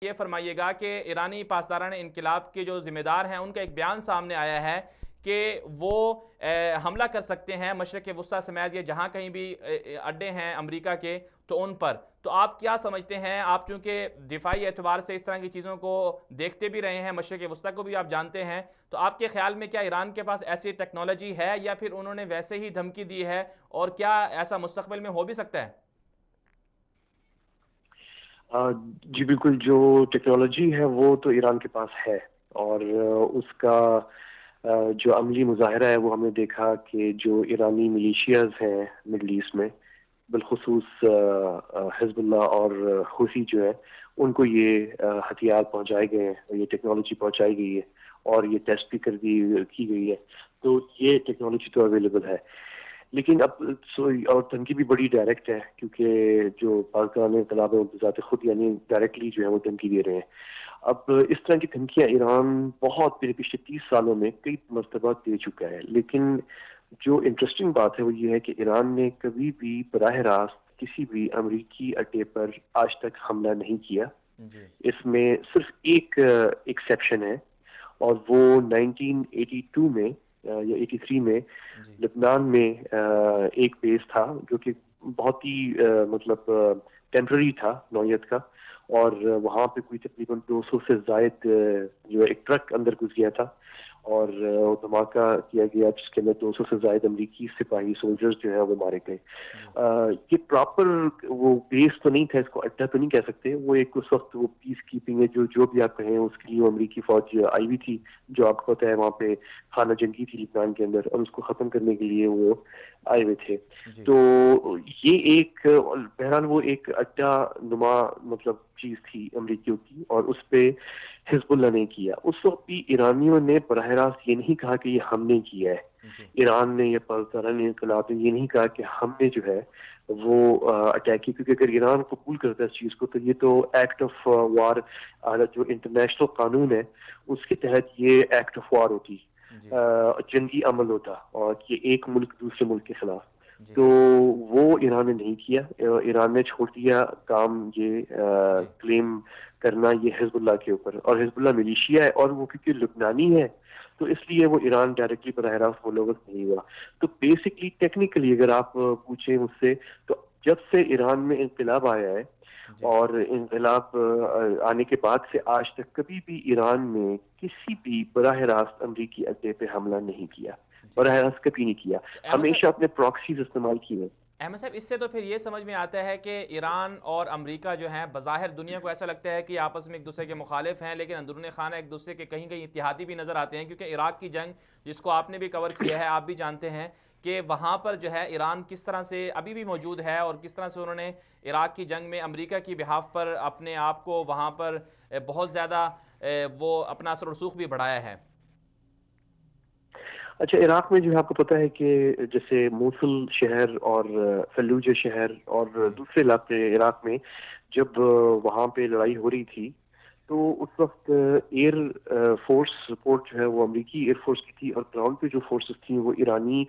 یہ فرمائیے گا کہ ایرانی پاسداران انقلاب کے جو ذمہ دار ہیں ان کا ایک بیان سامنے آیا ہے کہ وہ حملہ کر سکتے ہیں مشرق وسطیٰ سمیت یا جہاں کہیں بھی اڈے ہیں امریکہ کے تو ان پر. تو آپ کیا سمجھتے ہیں؟ آپ چونکہ دفاعی اعتبار سے اس طرح کی چیزوں کو دیکھتے بھی رہے ہیں، مشرق وسطیٰ کو بھی آپ جانتے ہیں، تو آپ کے خیال میں کیا ایران کے پاس ایسی ٹیکنالوجی ہے یا پھر انہوں نے ویسے ہی دھمکی دی ہے، اور کیا ایسا مستقبل میں ہو بھی سکتا ہے؟ جی بالکل، جو ٹیکنالوجی ہے وہ تو ایران کے پاس ہے، اور اس کا جو عملی مظاہرہ ہے وہ ہم نے دیکھا کہ جو ایرانی ملیشیاز ہیں مڈل ایسٹ میں، بالخصوص حزب اللہ اور حوثی جو ہے، ان کو یہ ہتھیار پہنچائے گئے ہیں، یہ ٹیکنالوجی پہنچائی گئی ہے اور یہ ٹیسٹ بھی کی گئی ہے. تو یہ ٹیکنالوجی تو اویلیبل ہے، لیکن اب اور دھمکی بھی بڑی ڈائریکٹ ہے، کیونکہ جو پاکستان انقلاب ہے ذات خود یعنی ڈائریکٹلی جو ہے وہ دھمکی دے رہے ہیں. اب اس طرح کی دھمکیاں ایران بہت پچھلے 30 سالوں میں کئی مرتبہ دے چکا ہے، لیکن جو انٹرسٹنگ بات ہے وہ یہ ہے کہ ایران نے کبھی بھی براہ راست کسی بھی امریکی اڈے پر آج تک حملہ نہیں کیا. جی اس میں صرف ایک ایکسیپشن ہے، اور وہ 1982 میں یا 83 میں جی لبنان میں ایک بیس تھا جو کہ بہت ہی مطلب ٹیمپرری تھا نوعیت کا، اور وہاں پہ کوئی تقریباً 200 سے زائد جو ایک ٹرک اندر گھس گیا تھا، اور دھماکہ کیا گیا جس کے اندر 200 سے زائد امریکی سپاہی سولجرز جو ہیں وہ مارے گئے. جی یہ پراپر وہ بیس تو نہیں تھا، اس کو اڈا تو نہیں کہہ سکتے، وہ ایک اس وقت وہ پیس کیپنگ ہے جو بھی آپ کہیں، اس کے لیے امریکی فوج آئی ہوئی تھی، جو آپ کو پتا ہے وہاں پہ خانہ جنگی تھی لبنان کے اندر، اور اس کو ختم کرنے کے لیے وہ آئے ہوئے تھے. جی تو یہ ایک بہرحال وہ ایک اڈا نما مطلب چیز تھی امریکیوں کی، اور اس پہ حزب اللہ نے کیا. اس وقت بھی ایرانیوں نے براہ راست یہ نہیں کہا کہ یہ ہم نے کیا ہے، جی ایران نے یا پاکستان انقلاب نے یہ نہیں کہا کہ ہم نے جو ہے وہ اٹیک کی، کیونکہ اگر ایران قبول کرتا ہے اس چیز کو تو یہ تو ایکٹ آف وار، جو انٹرنیشنل قانون ہے اس کے تحت یہ ایکٹ آف وار ہوتی، جی جنگی عمل ہوتا، اور یہ ایک ملک دوسرے ملک کے خلاف. جی تو وہ ایران نے نہیں کیا، ایران نے چھوڑ دیا کام یہ جی کلیم کرنا یہ حزب اللہ کے اوپر، اور حزب اللہ ملیشیا ہے اور وہ کیونکہ لبنانی ہے تو اس لیے وہ ایران ڈائریکٹلی براہ راست ملوث نہیں ہوا. تو بیسکلی ٹیکنیکلی اگر آپ پوچھیں مجھ سے تو جب سے ایران میں انقلاب آیا ہے، جی اور انقلاب آنے کے بعد سے آج تک کبھی بھی ایران نے کسی بھی براہ راست امریکی اڈے پہ حملہ نہیں کیا، جی براہ راست کبھی نہیں کیا، تو احمد صاحب ہمیشہ اپنے پراکسیز استعمال کیے. اس سے تو پھر یہ سمجھ میں آتا ہے کہ ایران اور امریکہ جو ہیں بظاہر دنیا کو ایسا لگتا ہے کہ آپس میں ایک دوسرے کے مخالف ہیں، لیکن اندرون خانہ ایک دوسرے کے کہیں کہیں اتحادی بھی نظر آتے ہیں، کیونکہ عراق کی جنگ جس کو آپ نے بھی کور کیا ہے، آپ بھی جانتے ہیں کہ وہاں پر جو ہے ایران کس طرح سے ابھی بھی موجود ہے، اور کس طرح سے انہوں نے عراق کی جنگ میں امریکہ کی بہاف پر اپنے آپ کو وہاں پر بہت زیادہ وہ اپنا اثر و رسوخ بھی بڑھایا ہے. اچھا، عراق میں جو ہے آپ کو پتہ ہے کہ جیسے موصل شہر اور فلوجہ شہر اور جی دوسرے علاقے عراق میں جب وہاں پہ لڑائی ہو رہی تھی تو اس وقت ایئر فورس سپورٹ جو ہے وہ امریکی ایئر فورس کی تھی، اور گراؤنڈ پہ جو فورسز تھیں وہ ایرانی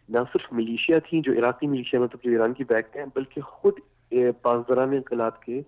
نہ صرف ملیشیا تھیں، جو عراقی ملیشیا مطلب جو ایران کی بیک ہیں، بلکہ خود پاسداران انقلاب کے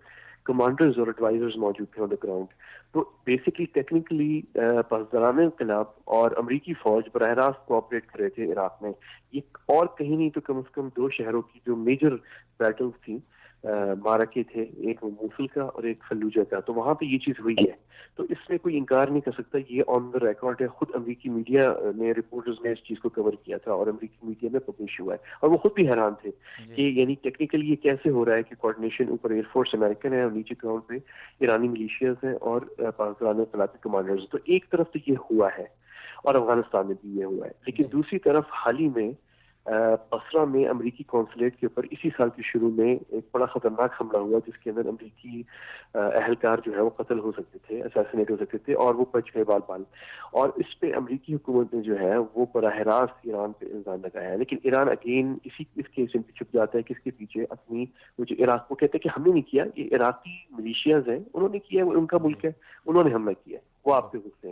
کمانڈرز اور ایڈوائزرز موجود تھے آن دا گراؤنڈ. تو بیسکلی ٹیکنیکلی پاسداران انقلاب اور امریکی فوج براہ راست کوآپریٹ کر رہے تھے عراق میں. یہ اور کہیں نہیں تو کم از کم 2 شہروں کی جو میجر بیٹلز تھیں، جی مارکے تھے، ایک موصل کا اور ایک فلوجہ کا، تو وہاں پہ یہ چیز ہوئی ہے. تو اس میں کوئی انکار نہیں کر سکتا، یہ آن دا ریکارڈ ہے. خود امریکی میڈیا نے، رپورٹرز نے اس چیز کو کور کیا تھا، اور امریکی میڈیا میں پبلش ہوا ہے، اور وہ خود بھی حیران تھے جی کہ یعنی ٹیکنیکلی یہ کیسے ہو رہا ہے کہ کوآرڈینیشن اوپر ایئر فورس امریکن ہے اور نیچے گراؤنڈ پہ ایرانی ملیشیاز ہیں اور پاکستان انقلابی کمانڈرز. تو ایک طرف تو یہ ہوا ہے، اور افغانستان میں بھی یہ ہوا ہے، لیکن جی دوسری طرف حال ہی میں بصرہ میں امریکی قونصلیٹ کے اوپر اسی سال کے شروع میں ایک بڑا خطرناک حملہ ہوا، جس کے اندر امریکی اہلکار جو ہے وہ قتل ہو سکتے تھے، اسیسینیٹ ہو سکتے تھے، اور وہ بچ گئے بال بال. اور اس پہ امریکی حکومت نے جو ہے وہ براہ راست ایران پہ الزام لگایا ہے. لیکن ایران اگین اس کیس میں چھپ جاتا ہے کہ اس کے پیچھے اپنی وہ جو عراق کو کہتے ہیں کہ ہم نے نہیں کیا، یہ عراقی ملیشیاز ہیں، انہوں نے کیا، وہ ان کا جی ملک ہے، انہوں نے حملہ کیا ہے، وہ آپ بالکل. پہ غصے ہیں.